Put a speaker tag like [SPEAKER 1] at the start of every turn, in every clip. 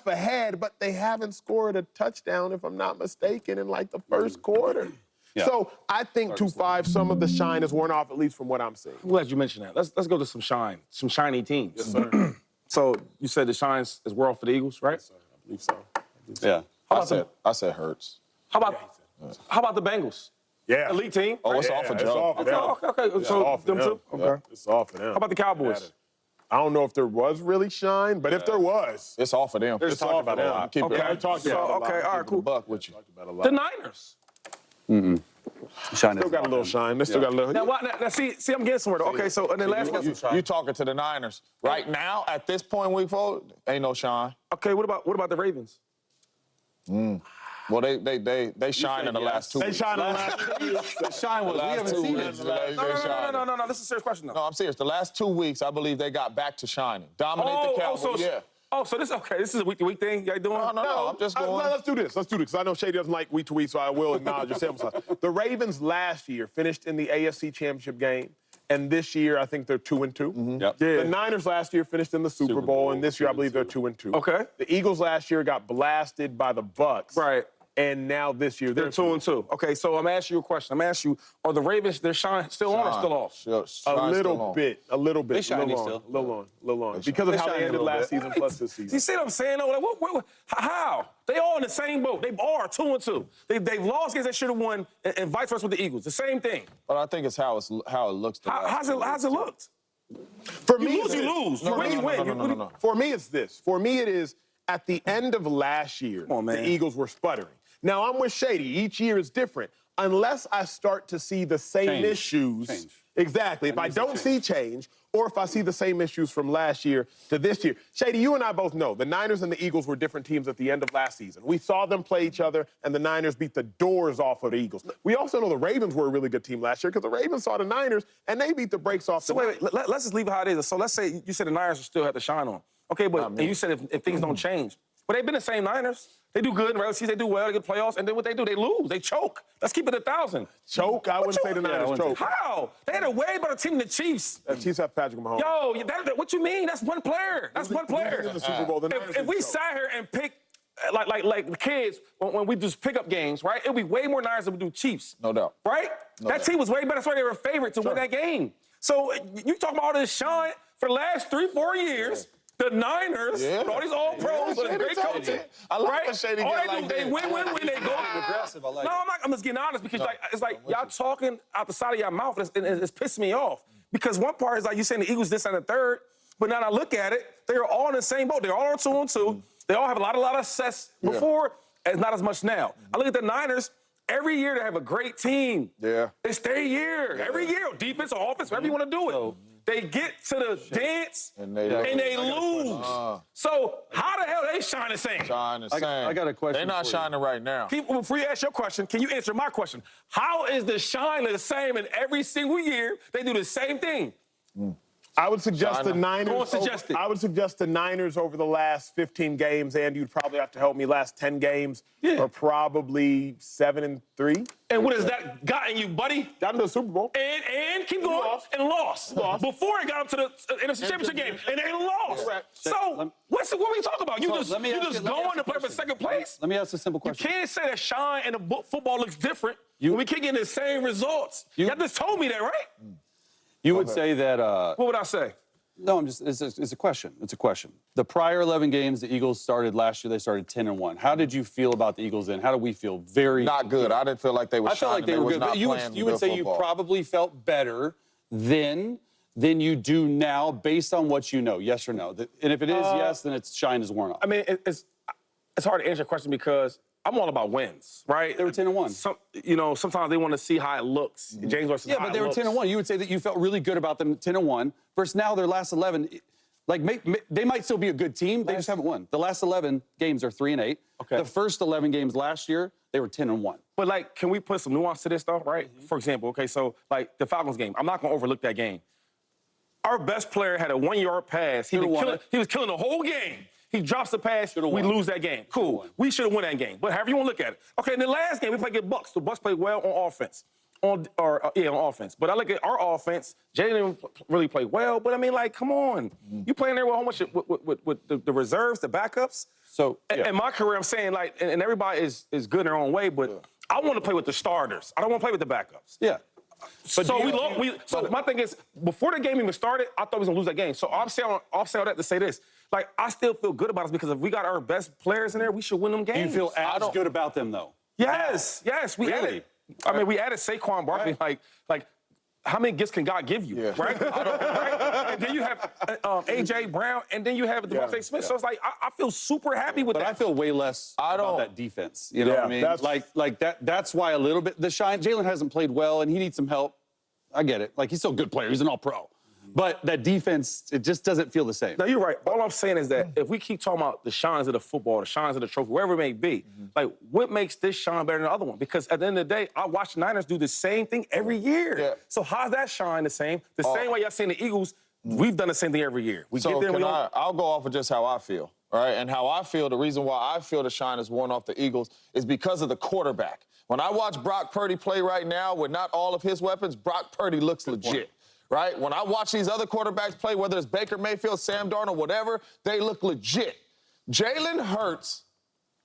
[SPEAKER 1] ahead, but they haven't scored a touchdown, if I'm not mistaken, in like the first quarter. Yeah. So I think 2-5, some of the shine is worn off, at least from what I'm seeing.
[SPEAKER 2] I'm glad you mentioned that. Let's go to some shine, some shiny teams.
[SPEAKER 1] Yes, sir.
[SPEAKER 2] So you said the shine is worn off for the Eagles, right?
[SPEAKER 1] Yes, sir. I believe so.
[SPEAKER 3] Yeah. I said Hurts.
[SPEAKER 2] How about the Bengals?
[SPEAKER 1] Yeah.
[SPEAKER 2] Elite team?
[SPEAKER 3] Oh, it's off for Joe.
[SPEAKER 2] Okay. So them two?
[SPEAKER 1] Okay.
[SPEAKER 2] Okay.
[SPEAKER 1] It's off for them.
[SPEAKER 2] How about the Cowboys?
[SPEAKER 1] I don't know if there was really shine, but if there was,
[SPEAKER 3] It's off for them.
[SPEAKER 1] it's off for them.
[SPEAKER 3] Keep
[SPEAKER 2] Okay.
[SPEAKER 3] it.
[SPEAKER 1] I talked about it a lot.
[SPEAKER 2] Okay, all right, cool.
[SPEAKER 3] Buck with you.
[SPEAKER 2] The Niners.
[SPEAKER 4] Shine
[SPEAKER 1] Still got a little shine. They still got a little.
[SPEAKER 2] Now, see, I'm getting somewhere, though. Okay, so, and then last one.
[SPEAKER 3] You talking to the Niners. Right now, at this point, week 4, ain't no shine.
[SPEAKER 2] Okay, what about the Ravens?
[SPEAKER 3] Well, they shine in the last 2
[SPEAKER 1] They
[SPEAKER 3] weeks.
[SPEAKER 1] shine in the last 2 weeks.
[SPEAKER 4] The shine was, we haven't seen it.
[SPEAKER 2] No, this is a serious question, though.
[SPEAKER 3] No, I'm serious. The last 2 weeks, I believe they got back to shining. Dominate the Cowboys,
[SPEAKER 2] so this is a week-to-week thing y'all doing?
[SPEAKER 3] No, I'm just going.
[SPEAKER 1] Let's do this, because I know Shady doesn't like week to week, so I will acknowledge your sample size. The Ravens last year finished in the AFC Championship game, and this year I think they're 2-2.
[SPEAKER 4] Yep.
[SPEAKER 1] The Niners last year finished in the Super Bowl, and this year I believe they're 2-2.
[SPEAKER 2] Okay.
[SPEAKER 1] The Eagles last year got blasted by the Bucks.
[SPEAKER 2] Right.
[SPEAKER 1] And now this year
[SPEAKER 2] They're 2-2. Okay, so I'm asking you a question. I'm asking you, are the Ravens, their shine still on or still off?
[SPEAKER 1] A little bit.
[SPEAKER 4] They shiny still.
[SPEAKER 1] A little on. Because of how they ended last season plus this season.
[SPEAKER 2] You see what I'm saying? Like, how? They all in the same boat. They are 2-2. They've lost games they should have won, and vice versa with the Eagles. The same thing.
[SPEAKER 3] But I think it's how it looks.
[SPEAKER 2] How's it looked?
[SPEAKER 1] For me,
[SPEAKER 2] You lose. You win, you win.
[SPEAKER 3] No.
[SPEAKER 1] For me, it's this. For me, it is at the end of last year, the Eagles were sputtering. Now, I'm with Shady. Each year is different. Unless I start to see the same issues. Exactly. If I don't see change, or if I see the same issues from last year to this year. Shady, you and I both know the Niners and the Eagles were different teams at the end of last season. We saw them play each other, and the Niners beat the doors off of the Eagles. We also know the Ravens were a really good team last year because the Ravens saw the Niners, and they beat the brakes off the Niners.
[SPEAKER 2] Let's just leave it how it is. So let's say you said the Niners still have to shine on. Okay, but and you said if things don't change. But they've been the same Niners. They do good in regular season, they do well, they get playoffs, and then what they do, they lose, they choke. Let's keep it 1,000.
[SPEAKER 1] Choke? I wouldn't say the Niners choke.
[SPEAKER 2] How? They had a way better team than the Chiefs.
[SPEAKER 1] The Chiefs have Patrick Mahomes.
[SPEAKER 2] Yo, what you mean? That's one player. That's one player.
[SPEAKER 1] In the Super Bowl, the Niners
[SPEAKER 2] If we sat here and picked, like the kids, when we just pick up games, right? It would be way more Niners than we do Chiefs.
[SPEAKER 3] No doubt.
[SPEAKER 2] Right? That team was way better. That's why they were a favorite to win that game. So you talking about all this shine for the last 3-4 years. The Niners, all these all-pros, great coaching.
[SPEAKER 3] I like when Shady
[SPEAKER 2] all
[SPEAKER 3] get
[SPEAKER 2] they
[SPEAKER 3] like
[SPEAKER 2] do,
[SPEAKER 3] that.
[SPEAKER 2] they win, they go.
[SPEAKER 4] Aggressive, I like
[SPEAKER 2] No, I'm just getting honest because it's like y'all talking out the side of your mouth, and it's pissing me off. Because one part is like you saying the Eagles this and the third, but now I look at it, they're all in the same boat. They're all on 2-2. They all have a lot of success before, and not as much now. I look at the Niners. Every year they have a great team.
[SPEAKER 3] Yeah.
[SPEAKER 2] It's their year. Every year, defense or offense, whatever you want to do it. They get to the dance and they lose. So how the hell they shine the same?
[SPEAKER 3] Shine the same.
[SPEAKER 4] I got a question.
[SPEAKER 3] They're not shining right now.
[SPEAKER 2] Before you ask your question, can you answer my question? How is the shine the same in every single year? They do the same thing.
[SPEAKER 1] I would suggest the Niners.
[SPEAKER 2] Go on, suggest it.
[SPEAKER 1] I would suggest the Niners over the last 15 games, and you'd probably have to help me. Last 10 games are probably 7-3.
[SPEAKER 2] And what has that gotten you, buddy?
[SPEAKER 1] Got into the Super Bowl.
[SPEAKER 2] And keep going. Lost. Before it got up to the NFC Championship game, and they lost.
[SPEAKER 1] Correct.
[SPEAKER 2] So what are we talking about? You just going to play for second place?
[SPEAKER 4] Let me ask a simple question.
[SPEAKER 2] You can't say that shine and the football looks different when we can't get the same results. Y'all just told me that, right?
[SPEAKER 4] You would say that...
[SPEAKER 2] What would I say?
[SPEAKER 4] No, it's a question. It's a question. The prior 11 games the Eagles started last year, they started 10-1. How did you feel about the Eagles then? How did we feel?
[SPEAKER 3] Not good. I didn't feel like they were shining.
[SPEAKER 4] I felt like they were good. But you would say you probably felt better then than you do now based on what you know, yes or no? And if it is yes, then its shine is worn off.
[SPEAKER 2] I mean, it's hard to answer your question because I'm all about wins, right?
[SPEAKER 4] They were 10-1.
[SPEAKER 2] Sometimes they want to see how it looks. James versus
[SPEAKER 4] but they were 10-1. You would say that you felt really good about them 10-1 versus now their last 11. Like, they might still be a good team. They just haven't won. The last 11 games are 3-8.
[SPEAKER 2] Okay.
[SPEAKER 4] The first 11 games last year, they were 10-1.
[SPEAKER 2] But, like, can we put some nuance to this stuff, right? For example, okay, so, like, the Falcons game. I'm not going to overlook that game. Our best player had a 1-yard pass. He was killing the whole game. He drops the pass, we lose that game. Cool. We should have won that game. But however you want to look at it. Okay, in the last game, we played against Bucks. The Bucks played well on offense. on offense. But I look at our offense. Jalen didn't really play well. But I mean, like, come on, you playing there with how much with the reserves, the backups.
[SPEAKER 4] So yeah.
[SPEAKER 2] In my career, I'm saying like, and everybody is good in their own way. But I want to play with the starters. I don't want to play with the backups.
[SPEAKER 4] Yeah.
[SPEAKER 2] So my thing is, before the game even started, I thought we was gonna lose that game. So I'm saying all that to say this. Like, I still feel good about us because if we got our best players in there, we should win them games.
[SPEAKER 4] Do you feel as good about them, though?
[SPEAKER 2] Yes, we added. I mean, we added Saquon Barkley.
[SPEAKER 4] Right.
[SPEAKER 2] Like, how many gifts can God give you, right? Right? And then you have A.J. Brown, and then you have Devontae Smith. So it's like, I feel super happy with that.
[SPEAKER 4] But I feel way less about that defense. You know what I mean? That's why a little bit the shine. Jalen hasn't played well, and he needs some help. I get it. Like, he's still a good player. He's an all-pro. But that defense, it just doesn't feel the same.
[SPEAKER 2] No, you're right. All I'm saying is that if we keep talking about the shines of the football, the shines of the trophy, wherever it may be, like, what makes this shine better than the other one? Because at the end of the day, I watch the Niners do the same thing every year. Yeah. So how's that shine the same? The same way y'all seen the Eagles, we've done the same thing every year.
[SPEAKER 3] I'll go off of just how I feel, all right? And how I feel, the reason why I feel the shine is worn off the Eagles is because of the quarterback. When I watch Brock Purdy play right now with not all of his weapons, Brock Purdy looks legit. Right? When I watch these other quarterbacks play, whether it's Baker Mayfield, Sam Darnold, whatever, they look legit. Jalen Hurts,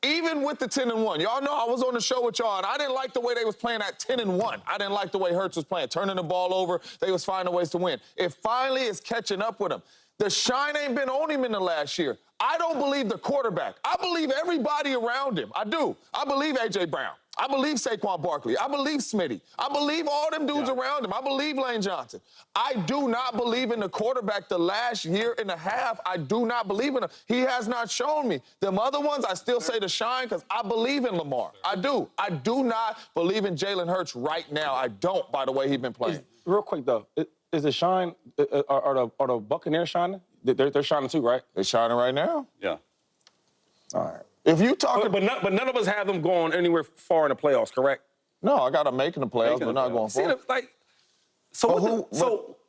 [SPEAKER 3] even with the 10-1, y'all know I was on the show with y'all, and I didn't like the way they was playing at 10-1. I didn't like the way Hurts was playing, turning the ball over. They was finding ways to win. It finally is catching up with him. The shine ain't been on him in the last year. I don't believe the quarterback. I believe everybody around him. I do. I believe A.J. Brown. I believe Saquon Barkley. I believe Smitty. I believe all them dudes around him. I believe Lane Johnson. I do not believe in the quarterback the last year and a half. I do not believe in him. He has not shown me. Them other ones, I still say to shine because I believe in Lamar. I do. I do not believe in Jalen Hurts right now. I don't, by the way he's been playing.
[SPEAKER 2] Real quick, though, is the shine, are the Buccaneers shining? They're shining too, right?
[SPEAKER 3] They're shining right now.
[SPEAKER 4] Yeah.
[SPEAKER 2] All right.
[SPEAKER 3] If you talk,
[SPEAKER 2] but none of us have them going anywhere far in the playoffs, correct?
[SPEAKER 3] No, I got them making the playoffs, but not going far.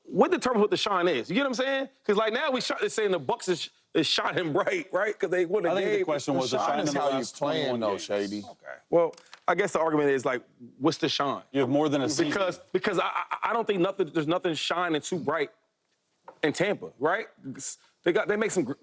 [SPEAKER 2] What determines what the shine is? You get what I'm saying? Because like now they're saying the Bucks is shining bright, right? Because they won a game.
[SPEAKER 4] I think the question was the shine
[SPEAKER 3] is how you playing, though, Shady.
[SPEAKER 2] Okay. Well, I guess the argument is like, what's the shine?
[SPEAKER 4] You have more than a season.
[SPEAKER 2] Because I don't think there's nothing shining too bright in Tampa, right? They make some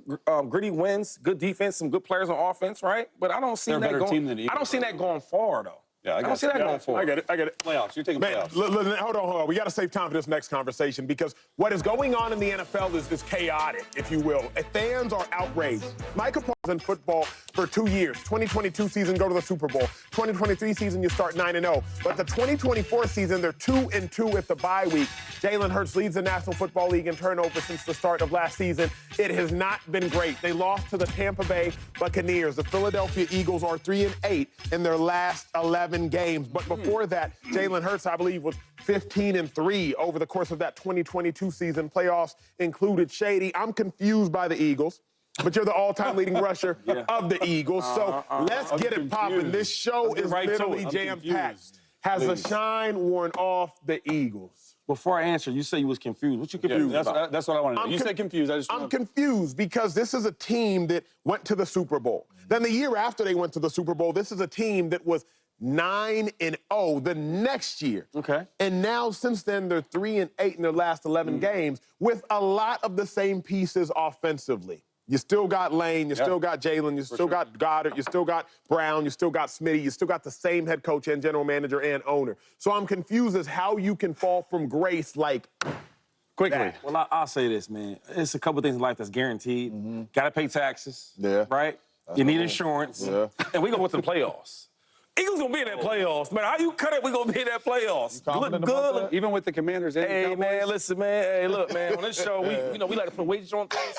[SPEAKER 2] gritty wins, good defense, some good players on offense, right? But I don't see that going. I don't see that going far though.
[SPEAKER 4] Yeah,
[SPEAKER 2] I don't see that going forward.
[SPEAKER 1] I get it.
[SPEAKER 4] Playoffs. You're taking playoffs.
[SPEAKER 1] Hold on. We got to save time for this next conversation because what is going on in the NFL is chaotic, if you will. Fans are outraged. Micah Parsons in football for 2 years. 2022 season, go to the Super Bowl. 2023 season, you start 9-0. But the 2024 season, they're 2-2 at the bye week. Jalen Hurts leads the National Football League in turnover since the start of last season. It has not been great. They lost to the Tampa Bay Buccaneers. The Philadelphia Eagles are 3-8 in their last 11 games. But before that, Jalen Hurts, I believe, was 15-3 over the course of that 2022 season. Playoffs included. Shady, I'm confused by the Eagles, but you're the all-time leading rusher of the Eagles. So let's get it popping. This show is literally jam-packed. Has the shine worn off the Eagles?
[SPEAKER 2] Before I answer, you say you was confused. What you confused about?
[SPEAKER 4] That's what I want to know. You said confused.
[SPEAKER 1] I'm confused because this is a team that went to the Super Bowl. Then the year after they went to the Super Bowl, this is a team that was 9-0 the next year.
[SPEAKER 2] Okay.
[SPEAKER 1] And now, since then, they're 3-8 in their last 11 games with a lot of the same pieces offensively. You still got Lane, you still got Jalen, you still got Goddard, you still got Brown, you still got Smitty, you still got the same head coach and general manager and owner. So I'm confused as how you can fall from grace like quickly.
[SPEAKER 2] That. Well, I'll say this, man. It's a couple things in life that's guaranteed. Got to pay taxes, right? You need insurance, and we going to win some playoffs. Eagles gonna be in that playoffs, man. How you cut it? We gonna be in that playoffs. Look good,
[SPEAKER 4] even with the Commanders. And
[SPEAKER 2] hey, man, listen, man. Hey, look, man. On this show, we like to put a wager on things.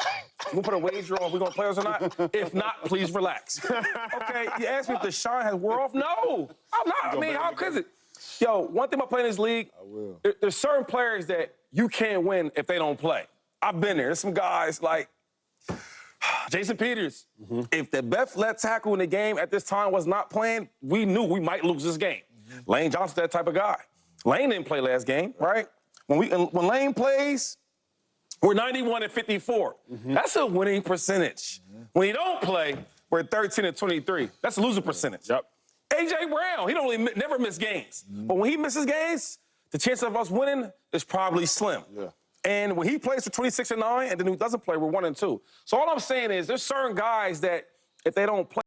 [SPEAKER 2] We put a wager on if we gonna play us or not. If not, please relax. Okay. You asked me if the shine has wore off. No, I'm not. I mean, how could it? Yo, one thing about playing this league, there's certain players that you can't win if they don't play. I've been there. There's some guys like Jason Peters. If the best left tackle in the game at this time was not playing, we knew we might lose this game. Lane Johnson's that type of guy. Lane didn't play last game, right? When Lane plays, we're 91-54. That's a winning percentage. When he don't play, we're 13-23. That's a losing percentage. A.J. Brown, he don't really never miss games. But when he misses games, the chance of us winning is probably slim.
[SPEAKER 3] Yeah.
[SPEAKER 2] And when he plays for 26-9 and then he doesn't play, we're 1-2. So all I'm saying is there's certain guys that if they don't play,